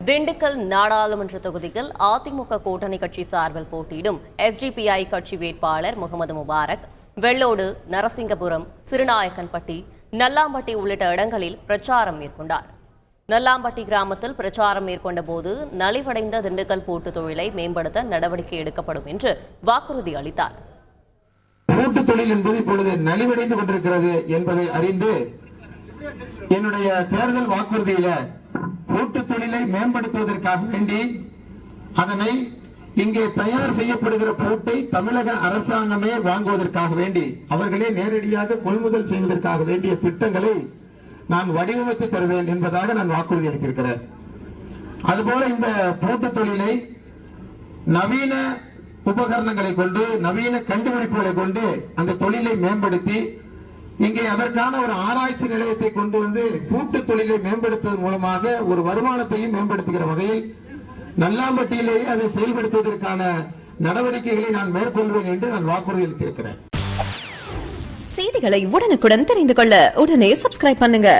திண்டுக்கல் நாடாளுமன்ற தொகுதியில் அதிமுக கூட்டணி கட்சி சார்பில் போட்டியிடும் SDPI கட்சி வேட்பாளர் முகமது முபாரக் வெள்ளோடு, நரசிங்கபுரம், சிறுநாயக்கன்பட்டி, நல்லாம்பட்டி உள்ளிட்ட இடங்களில் பிரச்சாரம் மேற்கொண்டார். நல்லாம்பட்டி கிராமத்தில் பிரச்சாரம் மேற்கொண்ட போது நலிவடைந்த திண்டுக்கல் பூட்டு தொழிலை மேம்படுத்த நடவடிக்கை எடுக்கப்படும் என்று வாக்குறுதி அளித்தார். பூட்டு தொழில் என்பது இப்பொழுது நலிவடைந்து கொண்டிருக்கிறது என்பதை அறிந்து என்னுடைய தேர்தல் வாக்குறுதியில பூட்டு தொழிலை மேம்படுத்துவதற்காக வேண்டி அதனை இங்கே தயார் செய்யப்படுகிற பூட்டை தமிழக அரசாங்கமே வாங்குவதற்காக வேண்டி அவர்களே நேரடியாக கொள்முதல் செய்வதற்காக வேண்டிய திட்டங்களை நான் வடிவமைத்து தருவேன் என்பதாக நான் வாக்குறுதி அளித்திருக்கிறேன். அதுபோல இந்த பூட்டு தொழிலை நவீன உபகரணங்களை கொண்டு, நவீன கண்டுபிடிப்புகளை கொண்டு அந்த தொழிலை மேம்படுத்தி இங்கே அதற்கான ஒரு ஆராய்ச்சி நிலையத்தை கொண்டு வந்து பூட்டு தொழிலை மேம்படுத்துவதன் மூலமாக ஒரு வருமானத்தையும் மேம்படுத்துகிற வகையில் நல்லாம்பட்டியிலேயே அதை செயல்படுத்துவதற்கான நடவடிக்கைகளை நான் மேற்கொள்வேன் என்று நான் வாக்குறுதி அளித்திருக்கிறேன். செய்திகளை உடனுக்குடன் தெரிந்து கொள்ள உடனே சப்ஸ்கிரைப் பண்ணுங்க.